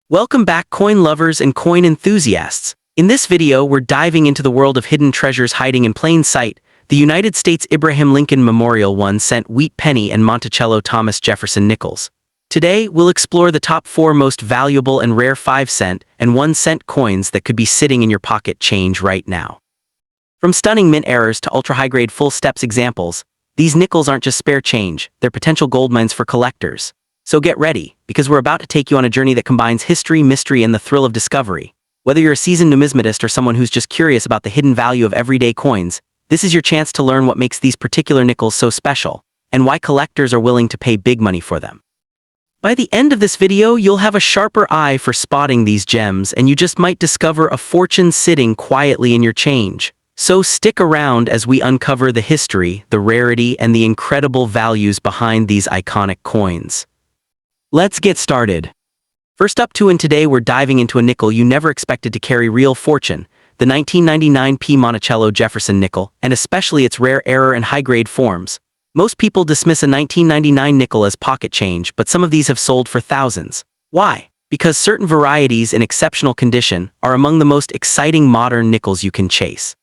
Welcome back, coin lovers and coin enthusiasts. In this video, we're diving into the world of hidden treasures hiding in plain sight. The United States Abraham Lincoln Memorial 1-cent Wheat Penny and Monticello Thomas Jefferson Nickels. Today, we'll explore the top 4 most valuable and rare 5-cent and 1-cent coins that could be sitting in your pocket change right now. From stunning mint errors to ultra-high-grade full steps examples, these nickels aren't just spare change, they're potential gold mines for collectors. So get ready, because we're about to take you on a journey that combines history, mystery, and the thrill of discovery. Whether you're a seasoned numismatist or someone who's just curious about the hidden value of everyday coins, this is your chance to learn what makes these particular nickels so special, and why collectors are willing to pay big money for them. By the end of this video, you'll have a sharper eye for spotting these gems, and you just might discover a fortune sitting quietly in your change. So stick around as we uncover the history, the rarity, and the incredible values behind these iconic coins. Let's get started. First up and today we're diving into a nickel you never expected to carry real fortune, the 1999 P Monticello Jefferson nickel, and especially its rare error and high-grade forms. Most people dismiss a 1999 nickel as pocket change, but some of these have sold for thousands. Why? Because certain varieties in exceptional condition are among the most exciting modern nickels you can chase.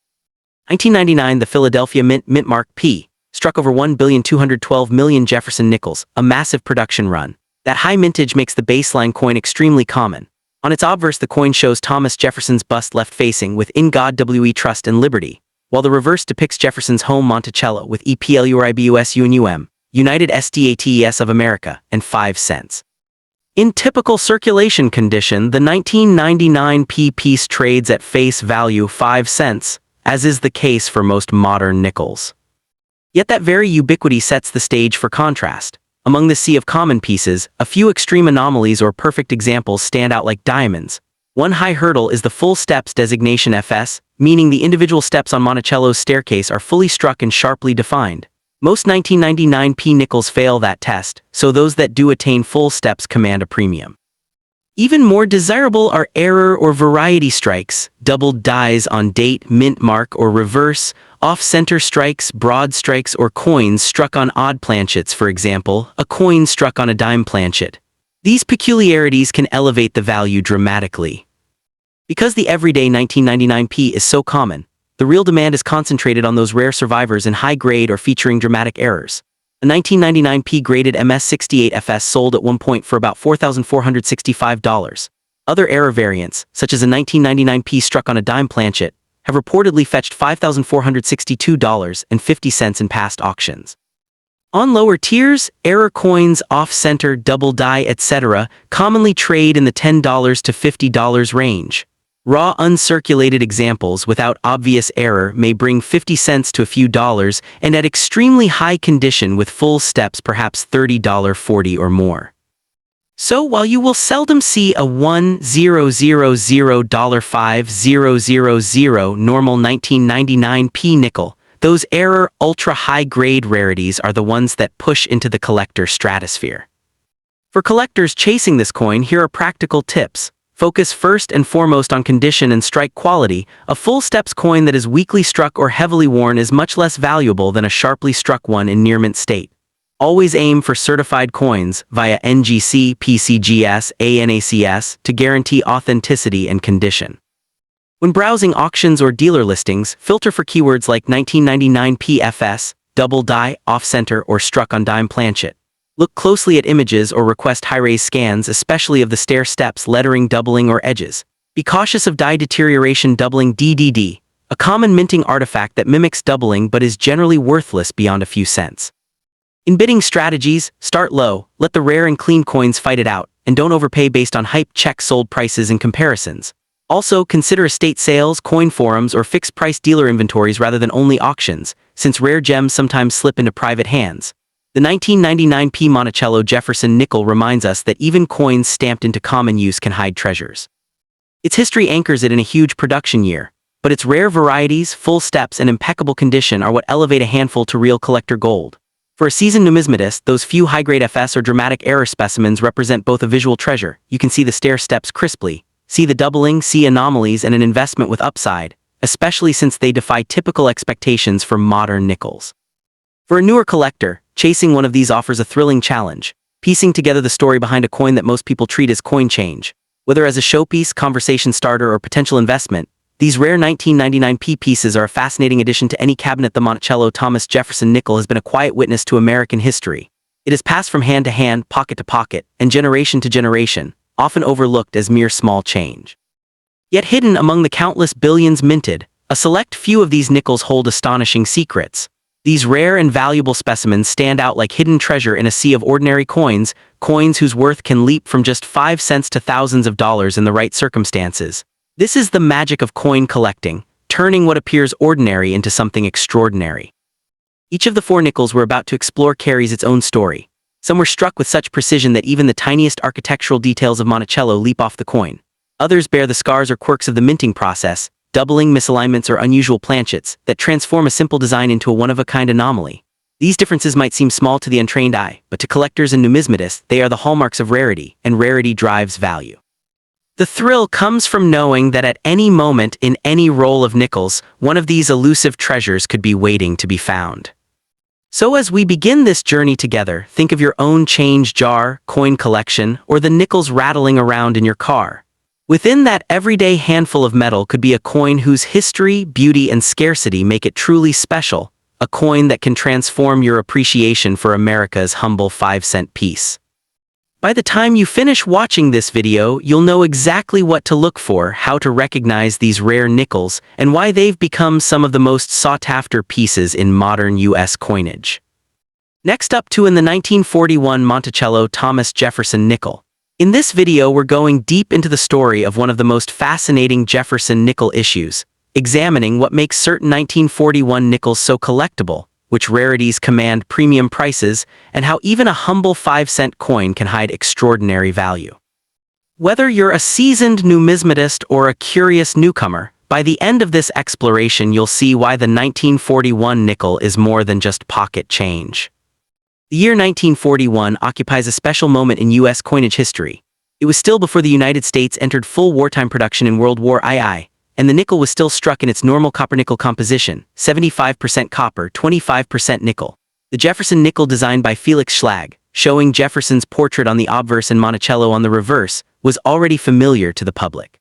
1999, the Philadelphia Mint mark P struck over 1,212,000,000 Jefferson nickels, a massive production run. That high mintage makes the baseline coin extremely common. On its obverse, the coin shows Thomas Jefferson's bust left-facing with "In God We Trust and Liberty," while the reverse depicts Jefferson's home Monticello with EPLURIBUSUNUM, United States of America, and 5 cents. In typical circulation condition, the 1999 P piece trades at face value 5 cents, as is the case for most modern nickels. Yet that very ubiquity sets the stage for contrast. Among the sea of common pieces, a few extreme anomalies or perfect examples stand out like diamonds. One high hurdle is the full steps designation FS, meaning the individual steps on Monticello's staircase are fully struck and sharply defined. Most 1999 P nickels fail that test, so those that do attain full steps command a premium. Even more desirable are error or variety strikes, doubled dies on date, mint mark, or reverse, off-center strikes, broad strikes, or coins struck on odd planchets, for example, a coin struck on a dime planchet. These peculiarities can elevate the value dramatically. Because the everyday 1999 P is so common, the real demand is concentrated on those rare survivors in high grade or featuring dramatic errors. A 1999 P graded MS68 FS sold at one point for about $4,465. Other error variants, such as a 1999 P struck on a dime planchet, have reportedly fetched $5,462.50 in past auctions. On lower tiers, error coins, off-center, double die, etc. commonly trade in the $10 to $50 range. Raw uncirculated examples without obvious error may bring 50 cents to a few dollars, and at extremely high condition with full steps perhaps $30.40 or more. So while you will seldom see a $1,000.5000 normal 1999 P nickel, those error ultra-high-grade rarities are the ones that push into the collector stratosphere. For collectors chasing this coin, here are practical tips. Focus first and foremost on condition and strike quality. A full steps coin that is weakly struck or heavily worn is much less valuable than a sharply struck one in near mint state. Always aim for certified coins via NGC, PCGS, ANACS to guarantee authenticity and condition. When browsing auctions or dealer listings, filter for keywords like 1999 PFS, double die, off-center, or struck on dime planchet. Look closely at images or request high-res scans, especially of the stair steps, lettering, doubling, or edges. Be cautious of die deterioration doubling DDD, a common minting artifact that mimics doubling but is generally worthless beyond a few cents. In bidding strategies, start low, let the rare and clean coins fight it out, and don't overpay based on hype. Check sold prices and comparisons. Also, consider estate sales, coin forums, or fixed-price dealer inventories rather than only auctions, since rare gems sometimes slip into private hands. The 1999 P Monticello Jefferson nickel reminds us that even coins stamped into common use can hide treasures. Its history anchors it in a huge production year, but its rare varieties, full steps, and impeccable condition are what elevate a handful to real collector gold. For a seasoned numismatist, those few high-grade FS or dramatic error specimens represent both a visual treasure. You can see the stair steps crisply, see the doubling, see anomalies, and an investment with upside, especially since they defy typical expectations for modern nickels. For a newer collector, chasing one of these offers a thrilling challenge, piecing together the story behind a coin that most people treat as coin change. Whether as a showpiece, conversation starter, or potential investment, these rare 1999 P pieces are a fascinating addition to any cabinet. The Monticello Jefferson nickel has been a quiet witness to American history. It has passed from hand to hand, pocket to pocket, and generation to generation, often overlooked as mere small change. Yet hidden among the countless billions minted, a select few of these nickels hold astonishing secrets. These rare and valuable specimens stand out like hidden treasure in a sea of ordinary coins, coins whose worth can leap from just 5 cents to thousands of dollars in the right circumstances. This is the magic of coin collecting, turning what appears ordinary into something extraordinary. Each of the 4 nickels we're about to explore carries its own story. Some were struck with such precision that even the tiniest architectural details of Monticello leap off the coin. Others bear the scars or quirks of the minting process, doubling, misalignments, or unusual planchets that transform a simple design into a one-of-a-kind anomaly. These differences might seem small to the untrained eye, but to collectors and numismatists, they are the hallmarks of rarity, and rarity drives value. The thrill comes from knowing that at any moment in any roll of nickels, one of these elusive treasures could be waiting to be found. So as we begin this journey together, think of your own change jar, coin collection, or the nickels rattling around in your car. Within that everyday handful of metal could be a coin whose history, beauty, and scarcity make it truly special, a coin that can transform your appreciation for America's humble 5-cent piece. By the time you finish watching this video, you'll know exactly what to look for, how to recognize these rare nickels, and why they've become some of the most sought-after pieces in modern U.S. coinage. Next up, in the 1941 Monticello Jefferson nickel. In this video, we're going deep into the story of one of the most fascinating Jefferson nickel issues, examining what makes certain 1941 nickels so collectible, which rarities command premium prices, and how even a humble 5-cent coin can hide extraordinary value. Whether you're a seasoned numismatist or a curious newcomer, by the end of this exploration you'll see why the 1941 nickel is more than just pocket change. The year 1941 occupies a special moment in U.S. coinage history. It was still before the United States entered full wartime production in World War II, and the nickel was still struck in its normal copper-nickel composition, 75% copper, 25% nickel. The Jefferson nickel, designed by Felix Schlag, showing Jefferson's portrait on the obverse and Monticello on the reverse, was already familiar to the public.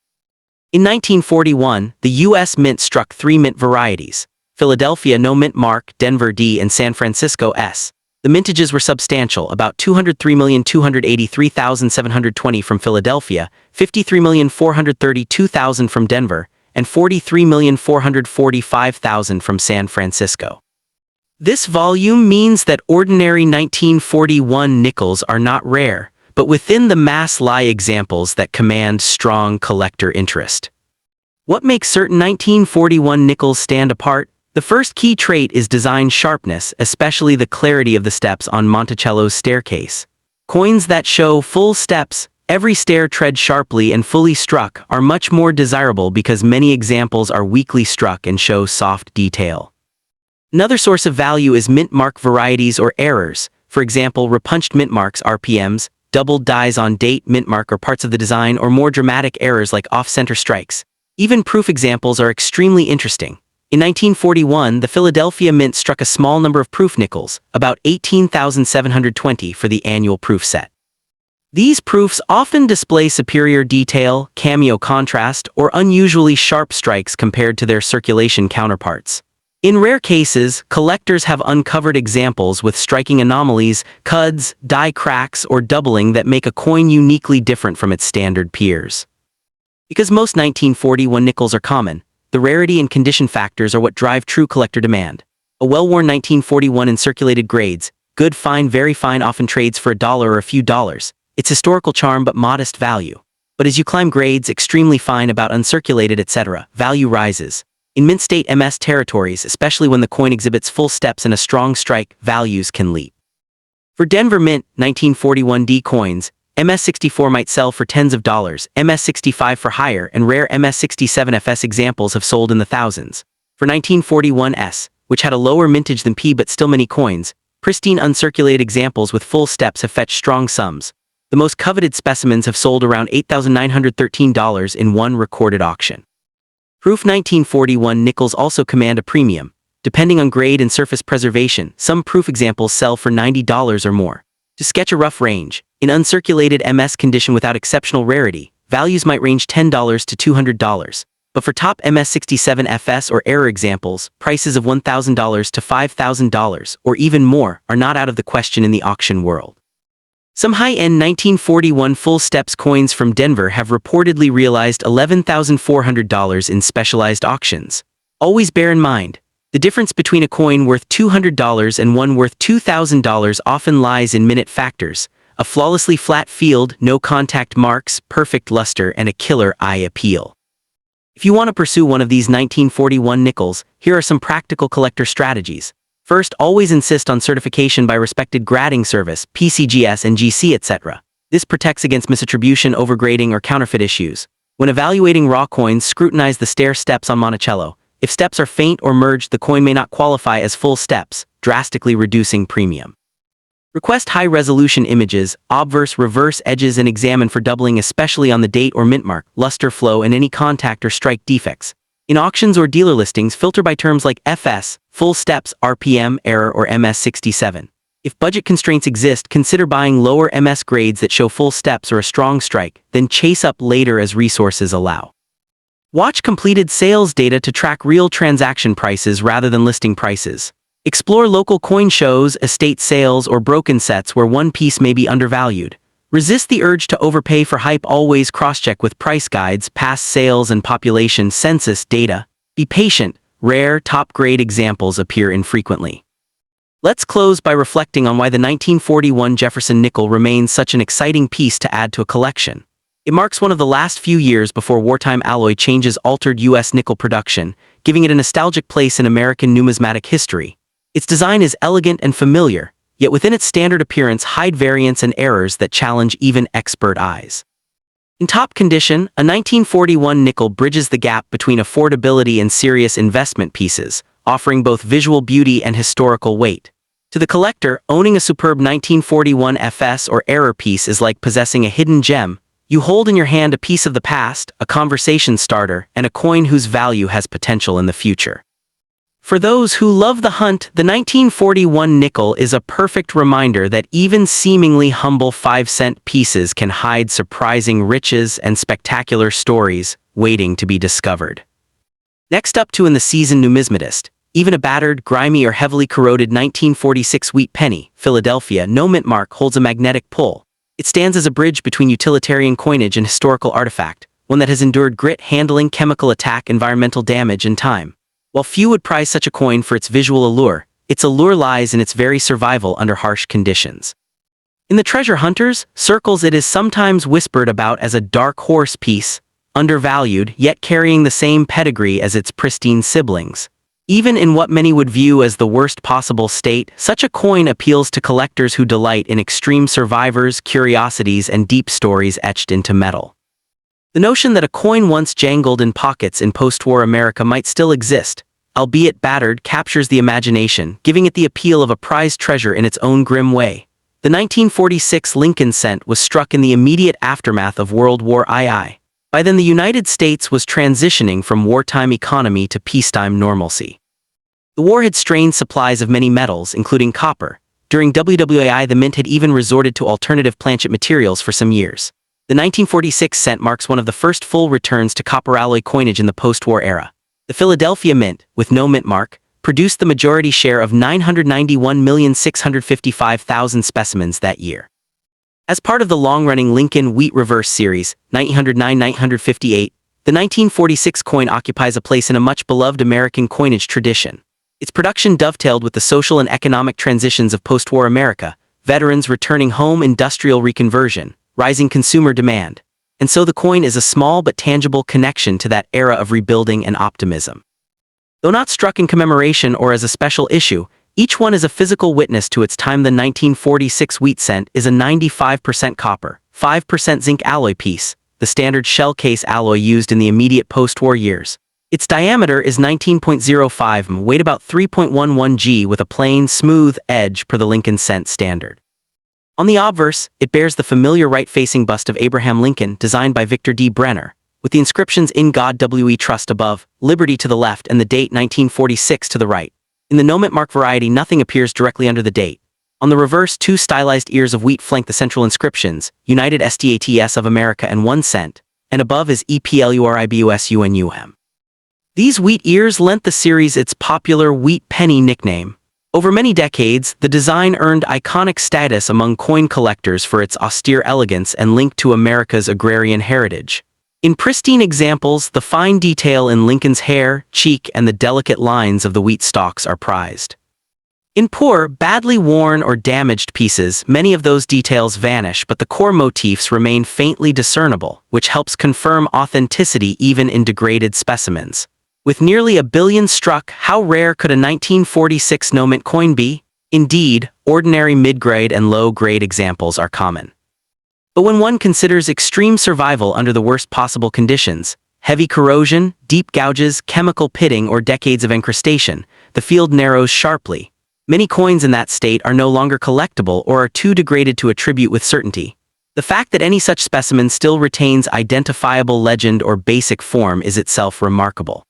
In 1941, the U.S. Mint struck 3 mint varieties: Philadelphia No Mint Mark, Denver D, and San Francisco S. The mintages were substantial, about 203,283,720 from Philadelphia, 53,432,000 from Denver, and 43,445,000 from San Francisco. This volume means that ordinary 1941 nickels are not rare, but within the mass lie examples that command strong collector interest. What makes certain 1941 nickels stand apart? The first key trait is design sharpness, especially the clarity of the steps on Monticello's staircase. Coins that show full steps, every stair tread sharply and fully struck, are much more desirable because many examples are weakly struck and show soft detail. Another source of value is mint mark varieties or errors, for example repunched mint marks RPMs, doubled dies on date mint mark or parts of the design, or more dramatic errors like off-center strikes. Even proof examples are extremely interesting. In 1941, the Philadelphia Mint struck a small number of proof nickels, about 18,720 for the annual proof set. These proofs often display superior detail, cameo contrast, or unusually sharp strikes compared to their circulation counterparts. In rare cases, collectors have uncovered examples with striking anomalies, cuds, die cracks, or doubling that make a coin uniquely different from its standard peers. Because most 1941 nickels are common, the rarity and condition factors are what drive true collector demand. A well-worn 1941 in circulated grades, good, fine, very fine, often trades for $1 or a few dollars. Its historical charm but modest value. But as you climb grades, extremely fine, about uncirculated, etc., value rises. In mint state MS territories, especially when the coin exhibits full steps and a strong strike, values can leap. For Denver Mint 1941 D coins, MS64 might sell for tens of dollars, MS65 for higher, and rare MS67 FS examples have sold in the thousands. For 1941 S, which had a lower mintage than P but still many coins, pristine uncirculated examples with full steps have fetched strong sums. The most coveted specimens have sold around $8,913 in one recorded auction. Proof 1941 nickels also command a premium. Depending on grade and surface preservation, some proof examples sell for $90 or more. To sketch a rough range, in uncirculated MS condition without exceptional rarity, values might range $10 to $200. But for top MS67 FS or error examples, prices of $1,000 to $5,000 or even more are not out of the question in the auction world. Some high-end 1941 full steps coins from Denver have reportedly realized $11,400 in specialized auctions. Always bear in mind, the difference between a coin worth $200 and one worth $2,000 often lies in minute factors: a flawlessly flat field, no contact marks, perfect luster, and a killer eye appeal. If you want to pursue one of these 1941 nickels, here are some practical collector strategies. First, always insist on certification by respected grading service, PCGS and GC, etc. This protects against misattribution, overgrading, or counterfeit issues. When evaluating raw coins, scrutinize the stair steps on Monticello. If steps are faint or merged, the coin may not qualify as full steps, drastically reducing premium. Request high-resolution images, obverse, reverse edges, and examine for doubling, especially on the date or mint mark, luster flow, and any contact or strike defects. In auctions or dealer listings, filter by terms like FS, full steps, RPM, error, or MS67. If budget constraints exist, consider buying lower MS grades that show full steps or a strong strike, then chase up later as resources allow. Watch completed sales data to track real transaction prices rather than listing prices. Explore local coin shows, estate sales, or broken sets where one piece may be undervalued. Resist the urge to overpay for hype. Always cross-check with price guides, past sales, and population census data. Be patient. Rare, top-grade examples appear infrequently. Let's close by reflecting on why the 1941 Jefferson nickel remains such an exciting piece to add to a collection. It marks one of the last few years before wartime alloy changes altered U.S. nickel production, giving it a nostalgic place in American numismatic history. Its design is elegant and familiar, yet within its standard appearance hide variants and errors that challenge even expert eyes. In top condition, a 1941 nickel bridges the gap between affordability and serious investment pieces, offering both visual beauty and historical weight. To the collector, owning a superb 1941 FS or error piece is like possessing a hidden gem. You hold in your hand a piece of the past, a conversation starter, and a coin whose value has potential in the future. For those who love the hunt, the 1941 nickel is a perfect reminder that even seemingly humble 5-cent pieces can hide surprising riches and spectacular stories waiting to be discovered. Next up to in the seasoned numismatist, even a battered, grimy, or heavily corroded 1946 Wheat Penny, Philadelphia, no mint mark, holds a magnetic pull. It stands as a bridge between utilitarian coinage and historical artifact, one that has endured grit, handling, chemical attack, environmental damage, and time. While few would prize such a coin for its visual allure, its allure lies in its very survival under harsh conditions. In the treasure hunters' circles, it is sometimes whispered about as a dark horse piece, undervalued, yet carrying the same pedigree as its pristine siblings. Even in what many would view as the worst possible state, such a coin appeals to collectors who delight in extreme survivors, curiosities, and deep stories etched into metal. The notion that a coin once jangled in pockets in post-war America might still exist, albeit battered, captures the imagination, giving it the appeal of a prized treasure in its own grim way. The 1946 Lincoln cent was struck in the immediate aftermath of World War II. By then, the United States was transitioning from wartime economy to peacetime normalcy. The war had strained supplies of many metals, including copper. During WWII, the mint had even resorted to alternative planchet materials for some years. The 1946 cent marks one of the first full returns to copper alloy coinage in the post-war era. The Philadelphia Mint, with no mint mark, produced the majority share of 991,655,000 specimens that year. As part of the long-running Lincoln Wheat Reverse series, 1909-1958, the 1946 coin occupies a place in a much-beloved American coinage tradition. Its production dovetailed with the social and economic transitions of post-war America, veterans returning home, industrial reconversion, rising consumer demand, and so the coin is a small but tangible connection to that era of rebuilding and optimism. Though not struck in commemoration or as a special issue, each one is a physical witness to its time. The 1946 wheat cent is a 95% copper, 5% zinc alloy piece, the standard shell case alloy used in the immediate post-war years. Its diameter is 19.05 m, weight about 3.11 g, with a plain, smooth edge per the Lincoln cent standard. On the obverse, it bears the familiar right-facing bust of Abraham Lincoln, designed by Victor D. Brenner, with the inscriptions "In God We Trust" above, "Liberty" to the left, and the date 1946 to the right. In the no-mint mark variety, nothing appears directly under the date. On the reverse, two stylized ears of wheat flank the central inscriptions, "United States of America" and "1 cent," and above is EPLURIBUSUNUM. These wheat ears lent the series its popular Wheat Penny nickname. Over many decades, the design earned iconic status among coin collectors for its austere elegance and link to America's agrarian heritage. In pristine examples, the fine detail in Lincoln's hair, cheek, and the delicate lines of the wheat stalks are prized. In poor, badly worn or damaged pieces, many of those details vanish, but the core motifs remain faintly discernible, which helps confirm authenticity even in degraded specimens. With nearly 1 billion struck, how rare could a 1946 no-mint coin be? Indeed, ordinary mid-grade and low-grade examples are common. But when one considers extreme survival under the worst possible conditions, heavy corrosion, deep gouges, chemical pitting, or decades of encrustation, the field narrows sharply. Many coins in that state are no longer collectible or are too degraded to attribute with certainty. The fact that any such specimen still retains identifiable legend or basic form is itself remarkable.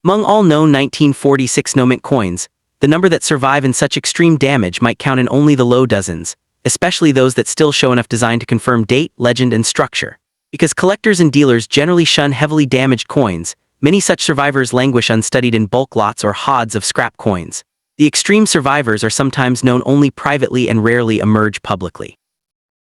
Among all known 1946 no-mint coins, the number that survive in such extreme damage might count in only the low dozens, especially those that still show enough design to confirm date, legend, and structure. Because collectors and dealers generally shun heavily damaged coins, many such survivors languish unstudied in bulk lots or hods of scrap coins. The extreme survivors are sometimes known only privately and rarely emerge publicly.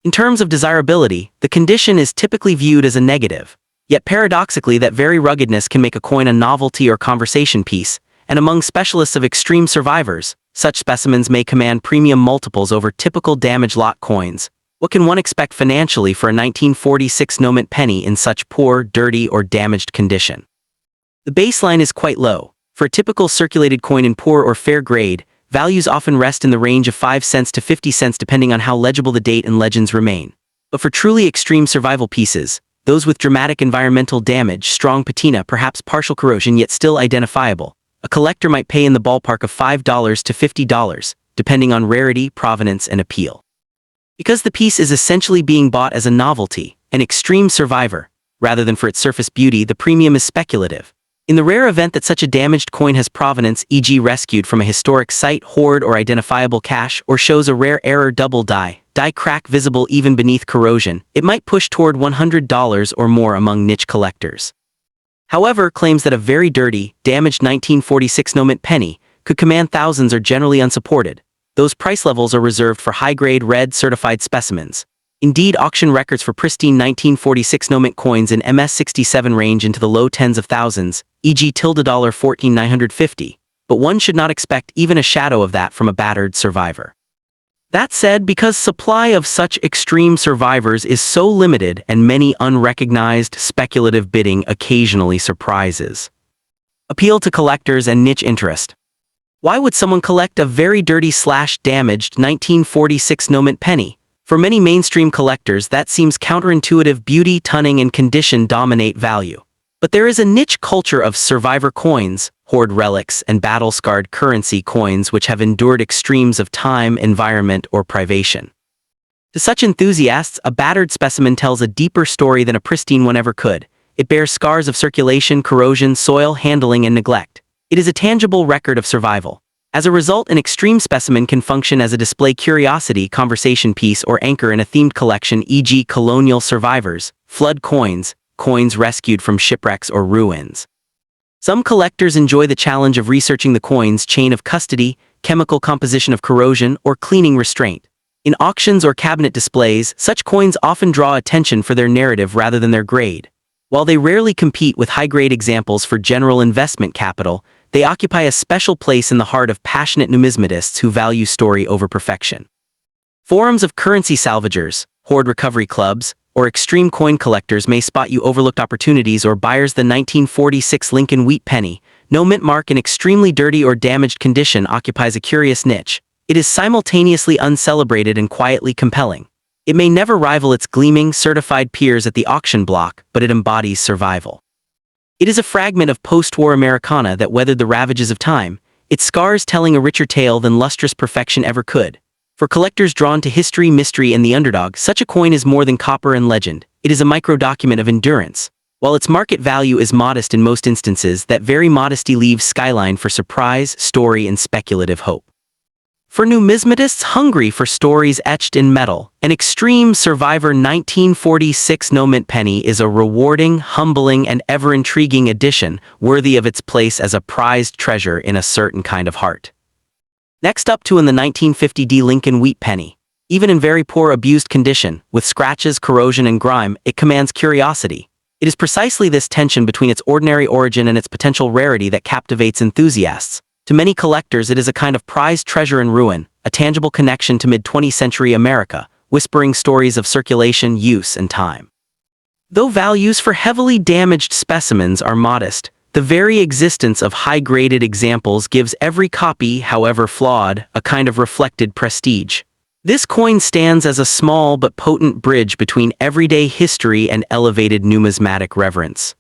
In terms of desirability, the condition is typically viewed as a negative. Yet paradoxically, that very ruggedness can make a coin a novelty or conversation piece, and among specialists of extreme survivors, such specimens may command premium multiples over typical damage lot coins. What can one expect financially for a 1946 no-mint penny in such poor, dirty, or damaged condition? The baseline is quite low. For a typical circulated coin in poor or fair grade, values often rest in the range of 5 cents to 50 cents depending on how legible the date and legends remain. But for truly extreme survival pieces, those with dramatic environmental damage, strong patina, perhaps partial corrosion yet still identifiable, a collector might pay in the ballpark of $5 to $50, depending on rarity, provenance, and appeal. Because the piece is essentially being bought as a novelty, an extreme survivor, rather than for its surface beauty, the premium is speculative. In the rare event that such a damaged coin has provenance, e.g. rescued from a historic site, hoard, or identifiable cache, or shows a rare error double die crack visible even beneath corrosion, it might push toward $100 or more among niche collectors. However, claims that a very dirty, damaged 1946 no-mint penny could command thousands are generally unsupported. Those price levels are reserved for high-grade red certified specimens. Indeed, auction records for pristine 1946 no-mint coins in MS67 range into the low tens of thousands, e.g. $14,950, but one should not expect even a shadow of that from a battered survivor. That said, because supply of such extreme survivors is so limited and many unrecognized, speculative bidding occasionally surprises. Appeal to collectors and niche interest. Why would someone collect a very dirty/damaged 1946 no-mint penny? For many mainstream collectors, that seems counterintuitive. Beauty, tunning, and condition dominate value. But there is a niche culture of survivor coins, hoard relics, and battle-scarred currency coins which have endured extremes of time, environment, or privation. To such enthusiasts, a battered specimen tells a deeper story than a pristine one ever could. It bears scars of circulation, corrosion, soil handling, and neglect. It is a tangible record of survival. As a result, an extreme specimen can function as a display curiosity, conversation piece, or anchor in a themed collection, e.g. colonial survivors, flood coins, coins rescued from shipwrecks or ruins. Some collectors enjoy the challenge of researching the coin's chain of custody, chemical composition of corrosion, or cleaning restraint. In auctions or cabinet displays, such coins often draw attention for their narrative rather than their grade. While they rarely compete with high-grade examples for general investment capital, they occupy a special place in the heart of passionate numismatists who value story over perfection. Forums of currency salvagers, hoard recovery clubs, or extreme coin collectors may spot you overlooked opportunities or buyers. The 1946 Lincoln Wheat Penny, no mint mark in extremely dirty or damaged condition, occupies a curious niche. It is simultaneously uncelebrated and quietly compelling. It may never rival its gleaming, certified peers at the auction block, but it embodies survival. It is a fragment of post-war Americana that weathered the ravages of time, its scars telling a richer tale than lustrous perfection ever could. For collectors drawn to history, mystery, and the underdog, such a coin is more than copper and legend. It is a micro-document of endurance. While its market value is modest in most instances, that very modesty leaves skyline for surprise, story, and speculative hope. For numismatists hungry for stories etched in metal, an Extreme Survivor 1946 no-mint penny is a rewarding, humbling, and ever-intriguing addition worthy of its place as a prized treasure in a certain kind of heart. Next up in the 1950 D Lincoln Wheat Penny. Even in very poor abused condition, with scratches, corrosion, and grime, it commands curiosity. It is precisely this tension between its ordinary origin and its potential rarity that captivates enthusiasts. To many collectors, it is a kind of prized treasure in ruin, a tangible connection to mid-20th century America, whispering stories of circulation, use, and time. Though values for heavily damaged specimens are modest, the very existence of high-graded examples gives every copy, however flawed, a kind of reflected prestige. This coin stands as a small but potent bridge between everyday history and elevated numismatic reverence.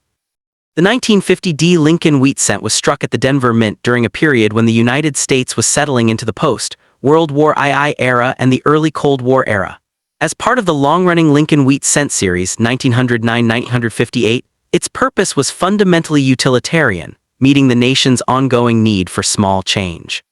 The 1950 D Lincoln wheat cent was struck at the Denver Mint during a period when the United States was settling into the post-World War II era and the early Cold War era. As part of the long-running Lincoln wheat cent series 1909-1958, its purpose was fundamentally utilitarian, meeting the nation's ongoing need for small change.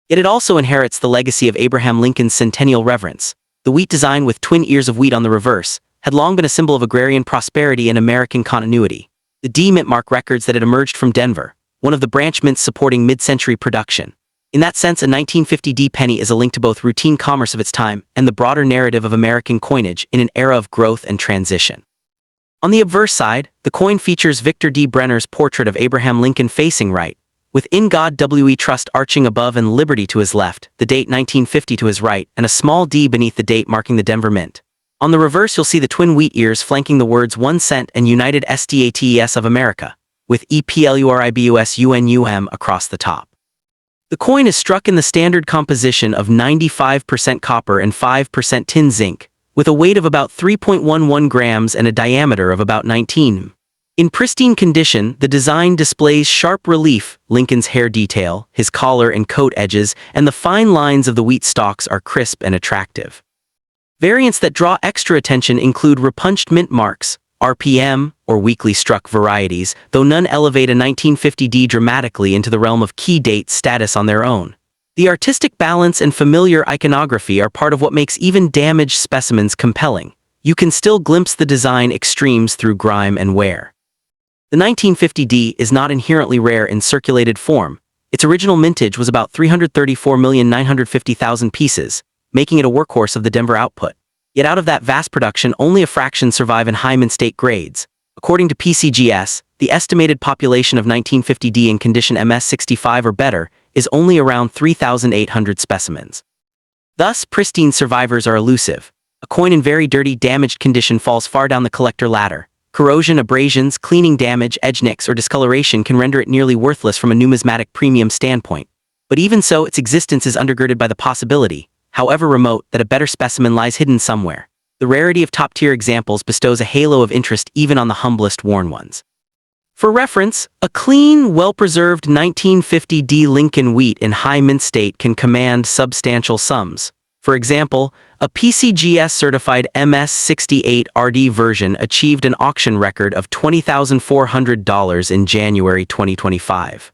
Yet it also inherits the legacy of Abraham Lincoln's centennial reverence. The wheat design with twin ears of wheat on the reverse had long been a symbol of agrarian prosperity and American continuity. The D Mint mark records that it emerged from Denver, one of the branch mints supporting mid-century production. In that sense, a 1950 D penny is a link to both routine commerce of its time and the broader narrative of American coinage in an era of growth and transition. On the obverse side, the coin features Victor D. Brenner's portrait of Abraham Lincoln facing right, with "In God We Trust" arching above and "Liberty" to his left, the date 1950 to his right, and a small D beneath the date marking the Denver Mint. On the reverse, you'll see the twin wheat ears flanking the words 1 cent and United States of America, with EPLURIBUSUNUM across the top. The coin is struck in the standard composition of 95% copper and 5% tin zinc, with a weight of about 3.11 grams and a diameter of about 19. In pristine condition, the design displays sharp relief, Lincoln's hair detail, his collar and coat edges, and the fine lines of the wheat stalks are crisp and attractive. Variants that draw extra attention include repunched mint marks, RPM, or weakly struck varieties, though none elevate a 1950 D dramatically into the realm of key date status on their own. The artistic balance and familiar iconography are part of what makes even damaged specimens compelling. You can still glimpse the design extremes through grime and wear. The 1950 D is not inherently rare in circulated form. Its original mintage was about 334,950,000 pieces, making it a workhorse of the Denver output. Yet out of that vast production, only a fraction survive in high mint state grades. According to PCGS, the estimated population of 1950 D in condition MS65 or better is only around 3,800 specimens. Thus, pristine survivors are elusive. A coin in very dirty, damaged condition falls far down the collector ladder. Corrosion, abrasions, cleaning damage, edge nicks, or discoloration can render it nearly worthless from a numismatic premium standpoint. But even so, its existence is undergirded by the possibility, however remote, that a better specimen lies hidden somewhere. The rarity of top-tier examples bestows a halo of interest even on the humblest worn ones. For reference, a clean, well-preserved 1950 D Lincoln wheat in high mint state can command substantial sums. For example, a PCGS-certified MS68 RD version achieved an auction record of $20,400 in January 2025.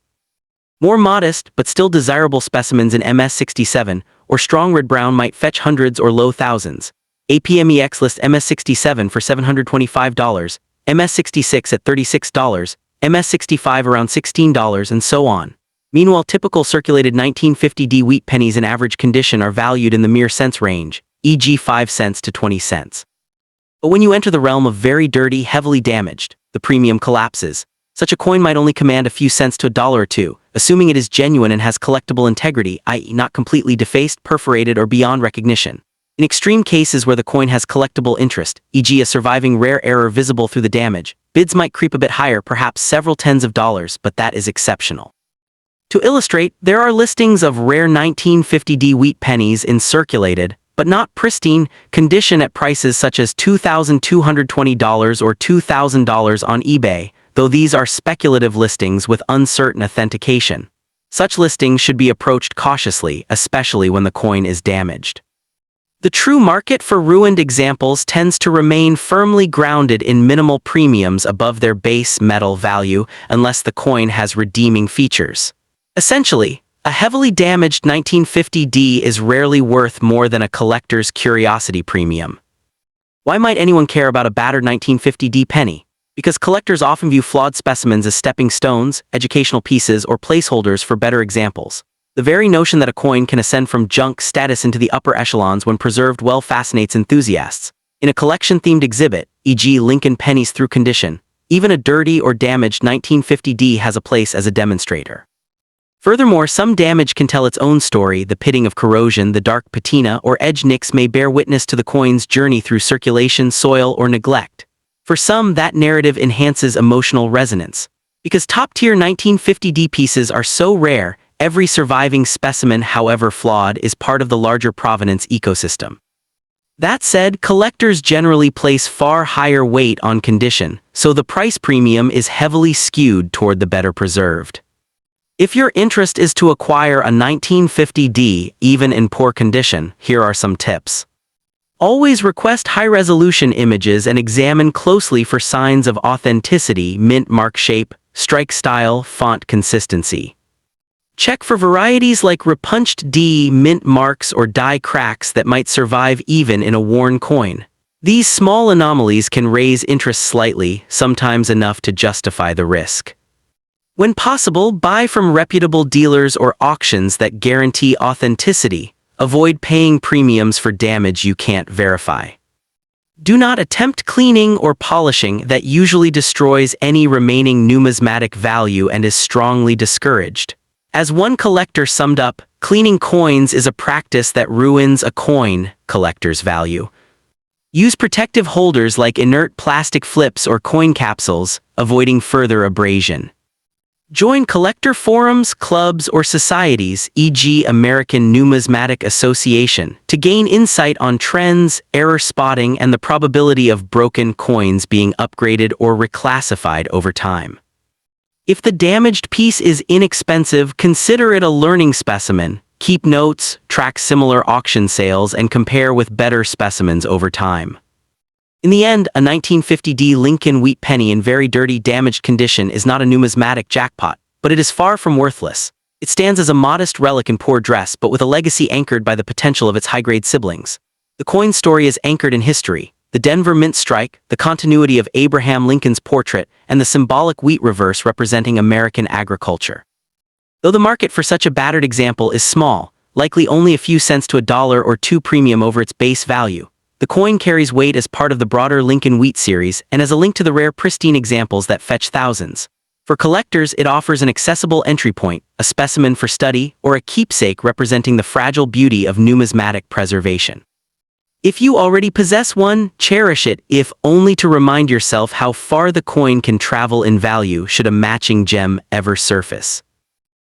More modest, but still desirable specimens in MS67 or strong red brown might fetch hundreds or low thousands. APMEX lists MS67 for $725, MS66 at $36, MS65 around $16, and so on. Meanwhile, typical circulated 1950 D wheat pennies in average condition are valued in the mere cents range, e.g. 5 cents to 20 cents. But when you enter the realm of very dirty, heavily damaged, the premium collapses. Such a coin might only command a few cents to $1 or $2, assuming it is genuine and has collectible integrity, i.e. not completely defaced, perforated, or beyond recognition. In extreme cases where the coin has collectible interest, e.g. a surviving rare error visible through the damage, bids might creep a bit higher, perhaps several tens of dollars, but that is exceptional. To illustrate, there are listings of rare 1950 D wheat pennies in circulated, but not pristine, condition at prices such as $2,220 or $2,000 on eBay, though these are speculative listings with uncertain authentication. Such listings should be approached cautiously, especially when the coin is damaged. The true market for ruined examples tends to remain firmly grounded in minimal premiums above their base metal value unless the coin has redeeming features. Essentially, A heavily damaged 1950D is rarely worth more than a collector's curiosity premium. Why might anyone care about a battered 1950D penny? Because collectors often view flawed specimens as stepping stones, educational pieces, or placeholders for better examples. The very notion that a coin can ascend from junk status into the upper echelons when preserved well fascinates enthusiasts. In a collection-themed exhibit, e.g. Lincoln pennies through condition, even a dirty or damaged 1950D has a place as a demonstrator. Furthermore, some damage can tell its own story. The pitting of corrosion, the dark patina, or edge nicks may bear witness to the coin's journey through circulation, soil, or neglect. For some, that narrative enhances emotional resonance. Because top-tier 1950D pieces are so rare, every surviving specimen, however flawed, is part of the larger provenance ecosystem. That said, collectors generally place far higher weight on condition, so the price premium is heavily skewed toward the better preserved. If your interest is to acquire a 1950D, even in poor condition, here are some tips. Always request high-resolution images and examine closely for signs of authenticity, mint mark shape, strike style, font consistency. Check for varieties like repunched D, mint marks, or die cracks that might survive even in a worn coin. These small anomalies can raise interest slightly, sometimes enough to justify the risk. When possible, buy from reputable dealers or auctions that guarantee authenticity. Avoid paying premiums for damage you can't verify. Do not attempt cleaning or polishing. That usually destroys any remaining numismatic value and is strongly discouraged. As one collector summed up, cleaning coins is a practice that ruins a coin collector's value. Use protective holders like inert plastic flips or coin capsules, avoiding further abrasion. Join collector forums, clubs, or societies, e.g. American Numismatic Association, to gain insight on trends, error spotting, and the probability of broken coins being upgraded or reclassified over time. If the damaged piece is inexpensive, consider it a learning specimen. Keep notes, track similar auction sales, and compare with better specimens over time. In the end, a 1950D Lincoln wheat penny in very dirty, damaged condition is not a numismatic jackpot, but it is far from worthless. It stands as a modest relic in poor dress, but with a legacy anchored by the potential of its high-grade siblings. The coin's story is anchored in history: the Denver Mint strike, the continuity of Abraham Lincoln's portrait, and the symbolic wheat reverse representing American agriculture. Though the market for such a battered example is small, likely only a few cents to $1 or $2 premium over its base value, the coin carries weight as part of the broader Lincoln Wheat series and as a link to the rare pristine examples that fetch thousands. For collectors, it offers an accessible entry point, a specimen for study, or a keepsake representing the fragile beauty of numismatic preservation. If you already possess one, cherish it, if only to remind yourself how far the coin can travel in value should a matching gem ever surface.